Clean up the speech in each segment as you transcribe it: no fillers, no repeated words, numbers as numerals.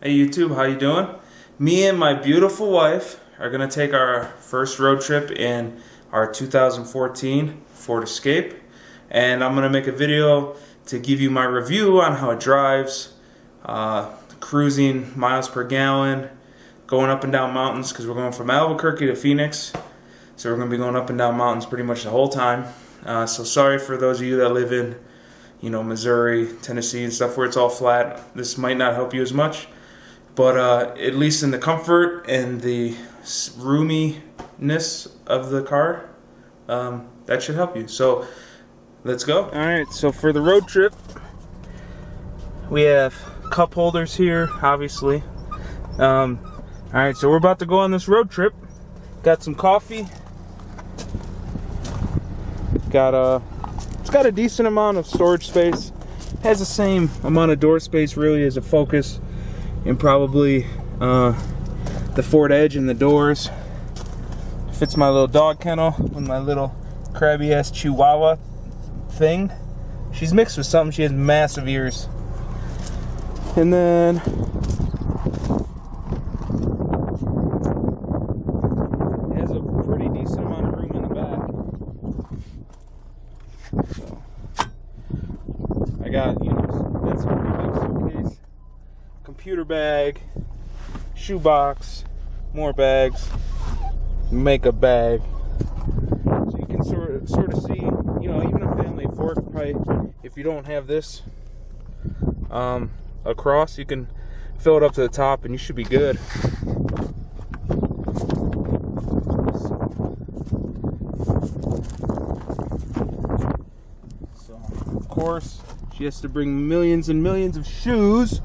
Hey YouTube, how you doing? Me and my beautiful wife are gonna take our first road trip in our 2014 Ford Escape, and I'm gonna make a video to give you my review on how it drives, cruising miles per gallon, going up and down mountains because we're going from Albuquerque to Phoenix, so we're gonna be going up and down mountains pretty much the whole time. So sorry for those of you that live in Missouri, Tennessee and stuff where it's all flat. This might not help you as much, but at least in the comfort and the roominess of the car, that should help you. So let's go. Alright, so for the road trip, we have cup holders here, obviously. Alright, so we're about to go on this road trip. Got some coffee. It's got a decent amount of storage space. Has the same amount of door space really as a Focus, and probably the Ford Edge and the doors. Fits my little dog kennel with my little crabby ass Chihuahua thing. She's mixed with something. She has massive ears. And then it has a pretty decent amount of room in the back. So I got, that's a pretty big suitcase, computer bag, shoebox, more bags, makeup bag. So you can sort of see, even a family of four, probably, if you don't have this across, you can fill it up to the top and you should be good. Of course, she has to bring millions and millions of shoes.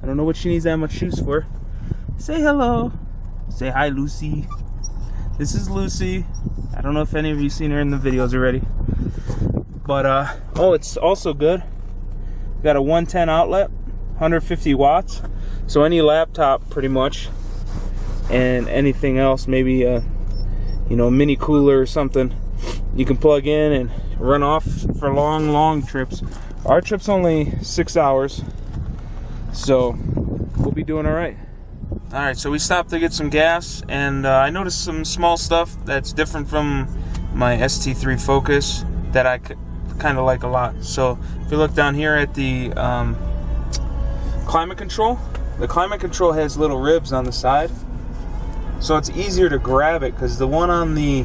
I don't know what she needs that much shoes for. Say hello. Say hi, Lucy. This is Lucy. I don't know if any of you seen her in the videos already. But, oh, it's also good. Got a 110 outlet, 150 watts. So any laptop, pretty much, and anything else, maybe a, mini cooler or something, you can plug in and run off for long trips. Our trip's only 6 hours, so we'll be doing all right. All right, so we stopped to get some gas, and I noticed some small stuff that's different from my ST3 Focus that I kind of like a lot. So if you look down here at the climate control, the climate control has little ribs on the side, so it's easier to grab it, because the one on the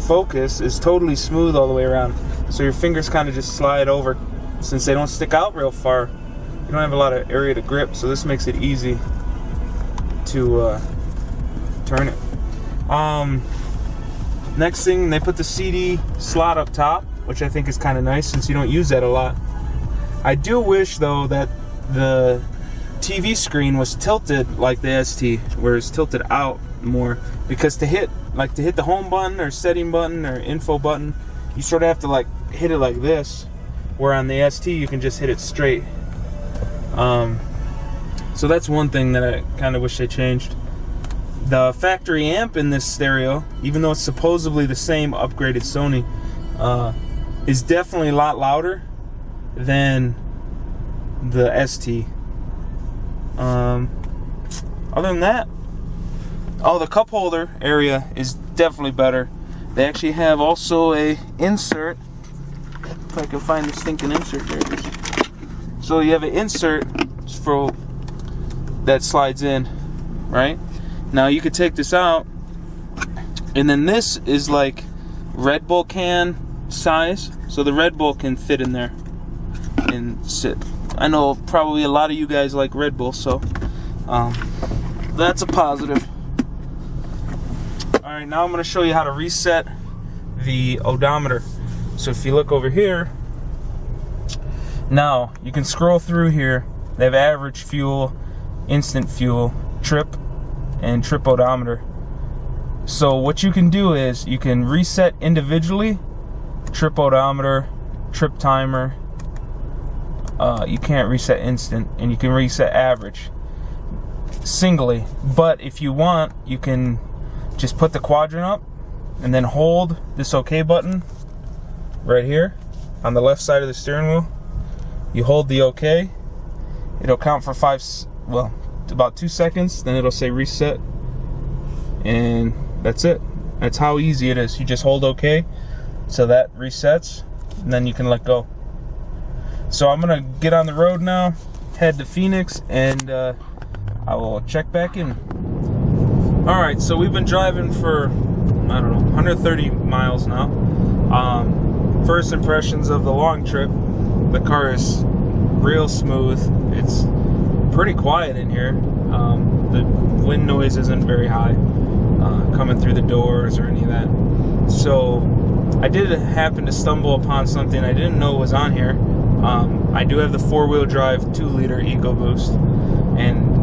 Focus is totally smooth all the way around, so your fingers kind of just slide over. Since they don't stick out real far, you don't have a lot of area to grip, so this makes it easy to turn it. Next thing, they put the CD slot up top, which I think is kind of nice since you don't use that a lot. I do wish though that the TV screen was tilted like the ST, where it's tilted out more, because to hit the home button or setting button or info button, you sort of have to hit it like this, where on the ST you can just hit it straight. So that's one thing that I kind of wish they changed. The factory amp in this stereo, even though it's supposedly the same upgraded Sony, is definitely a lot louder than the ST. Other than that, the cup holder area is definitely better. They actually have also a insert. If I can find the stinking insert, there it is. So you have an insert for that slides in, right? Now you could take this out, and then this is like Red Bull can size, so the Red Bull can fit in there and sit. I know probably a lot of you guys like Red Bull, so that's a positive. Alright, now I'm going to show you how to reset the odometer. So if you look over here, now you can scroll through here. They have average fuel, instant fuel, trip, and trip odometer. So what you can do is you can reset individually, trip odometer, trip timer. You can't reset instant, and you can reset average singly. But if you want, you can just put the quadrant up and then hold this OK button right here on the left side of the steering wheel. You hold the OK, it'll count for about 2 seconds, then it'll say reset, and that's it. That's how easy it is. You just hold OK, so that resets, and then you can let go. So I'm gonna get on the road now, head to Phoenix, and I will check back in. All right, so we've been driving for, I don't know, 130 miles now. First impressions of the long trip, the car is real smooth. It's pretty quiet in here. The wind noise isn't very high coming through the doors or any of that. So I did happen to stumble upon something I didn't know was on here. I do have the 4-wheel drive 2-liter EcoBoost, and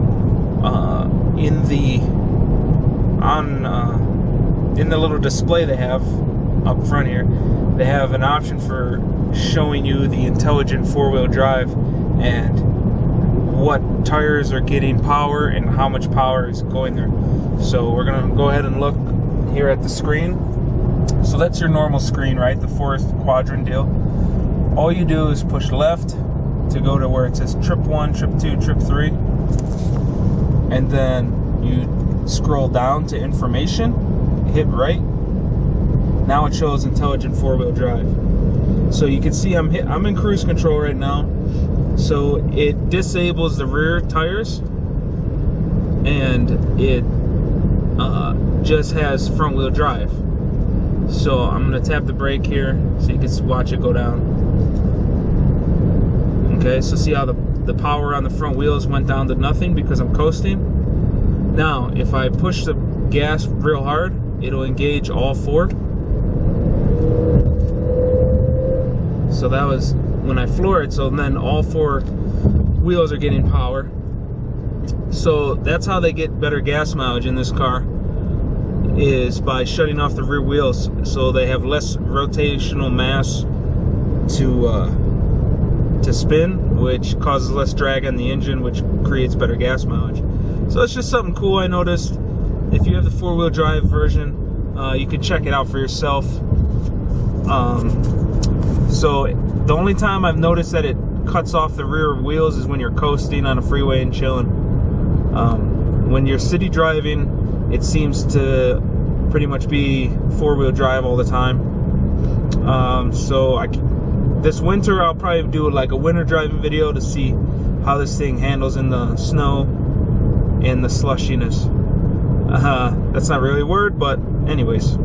in the little display they have up front here, they have an option for showing you the intelligent 4-wheel drive and what tires are getting power and how much power is going there. So we're gonna go ahead and look here at the screen. So that's your normal screen, right? The 4th quadrant deal. All you do is push left to go to where it says trip 1, trip 2, trip 3, and then you scroll down to information, hit right. Now it shows intelligent 4-wheel drive. So you can see I'm in cruise control right now. So it disables the rear tires, and it just has front wheel drive. So I'm gonna tap the brake here so you can watch it go down. Okay, so see how the power on the front wheels went down to nothing because I'm coasting. Now, if I push the gas real hard, it'll engage all 4. So that was when I floor it, so then all 4 wheels are getting power. So that's how they get better gas mileage in this car, is by shutting off the rear wheels so they have less rotational mass to spin, which causes less drag on the engine, which creates better gas mileage. So it's just something cool I noticed. If you have the 4-wheel drive version, you can check it out for yourself. So the only time I've noticed that it cuts off the rear wheels is when you're coasting on a freeway and chilling. When you're city driving, it seems to pretty much be 4-wheel drive all the time. This winter I'll probably do like a winter driving video to see how this thing handles in the snow and the slushiness. That's not really a word, but anyways.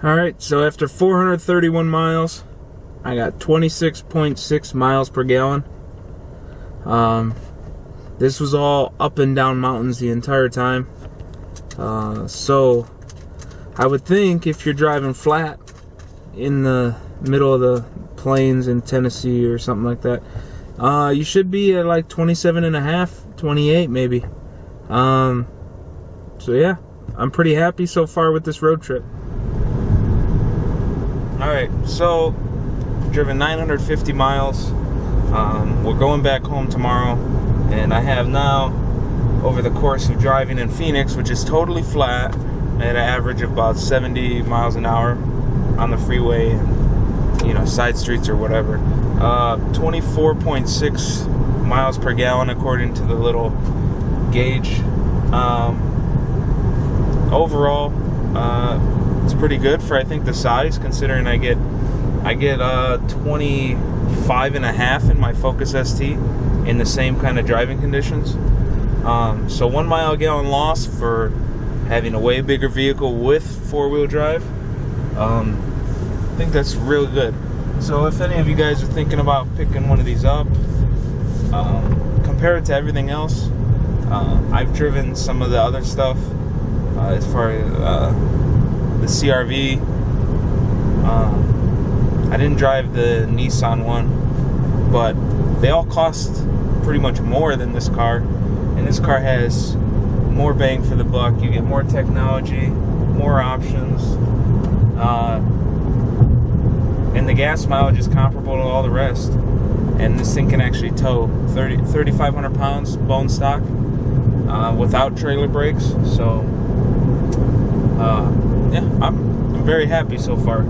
Alright, so after 431 miles, I got 26.6 miles per gallon. This was all up and down mountains the entire time. So I would think if you're driving flat in the middle of the plains in Tennessee or something like that, you should be at like 27.5, 28 maybe. So yeah, I'm pretty happy so far with this road trip. Alright, so driven 950 miles. We're going back home tomorrow, and I have now, over the course of driving in Phoenix, which is totally flat at an average of about 70 miles an hour on the freeway and, you know, side streets or whatever, 24.6 miles per gallon according to the little gauge. Overall, it's pretty good for, I think, the size, considering I get 25.5 in my Focus ST in the same kind of driving conditions. So 1 mile a gallon loss for having a way bigger vehicle with 4-wheel drive. I think that's real good. So if any of you guys are thinking about picking one of these up, compare it to everything else. I've driven some of the other stuff as far as the CR-V. I didn't drive the Nissan one, but they all cost pretty much more than this car, and this car has more bang for the buck. You get more technology, more options, and the gas mileage is comparable to all the rest. And this thing can actually tow 3,500 pounds bone stock without trailer brakes. So yeah, I'm very happy so far.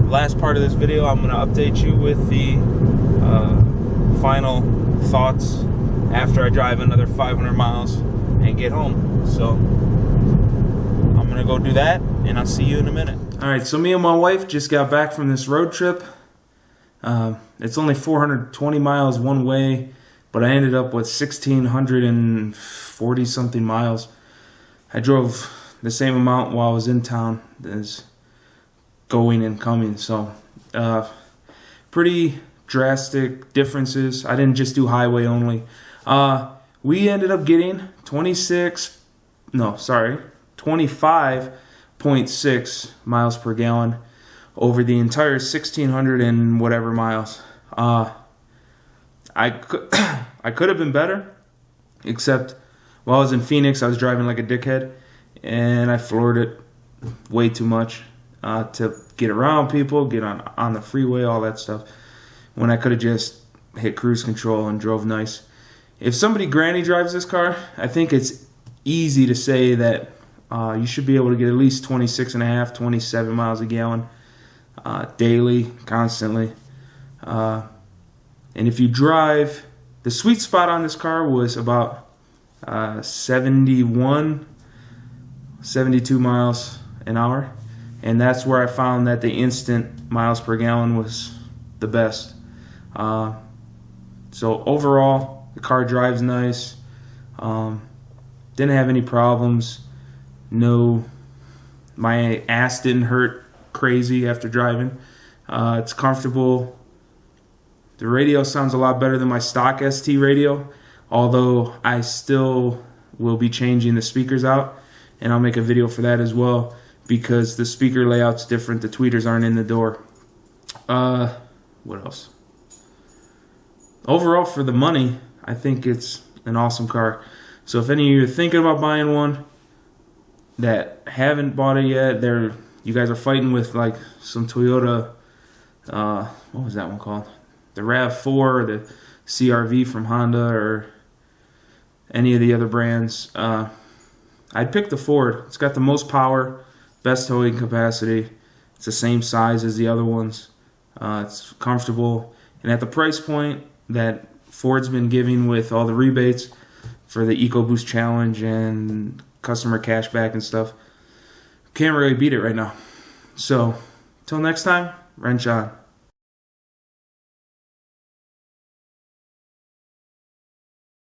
Last part of this video, I'm going to update you with the final thoughts after I drive another 500 miles and get home. So I'm gonna go do that, and I'll see you in a minute. All right, so me and my wife just got back from this road trip. It's only 420 miles one way, but I ended up with 1,640 something miles. I drove the same amount while I was in town as going and coming, so pretty drastic differences. I didn't just do highway only. We ended up getting 25.6 miles per gallon over the entire 1,600 and whatever miles. I could have been better, except while I was in Phoenix, I was driving like a dickhead, and I floored it way too much to get around people, get on the freeway, all that stuff, when I could have just hit cruise control and drove nice. If somebody granny drives this car, I think it's easy to say that you should be able to get at least 26.5, 27 miles a gallon daily, constantly. And if you drive, the sweet spot on this car was about 71, 72 miles an hour. And that's where I found that the instant miles per gallon was the best. So overall, the car drives nice. Didn't have any problems. No, my ass didn't hurt crazy after driving. It's comfortable. The radio sounds a lot better than my stock ST radio, although I still will be changing the speakers out, and I'll make a video for that as well, because the speaker layout's different. The tweeters aren't in the door. What else? Overall, for the money, I think it's an awesome car. So if any of you are thinking about buying one that haven't bought it yet, you guys are fighting with like some Toyota, what was that one called? The RAV4 or the CR-V from Honda or any of the other brands. I'd pick the Ford. It's got the most power, best towing capacity. It's the same size as the other ones. It's comfortable. And at the price point that Ford's been giving with all the rebates for the EcoBoost Challenge and customer cashback and stuff, can't really beat it right now. So, till next time, wrench on.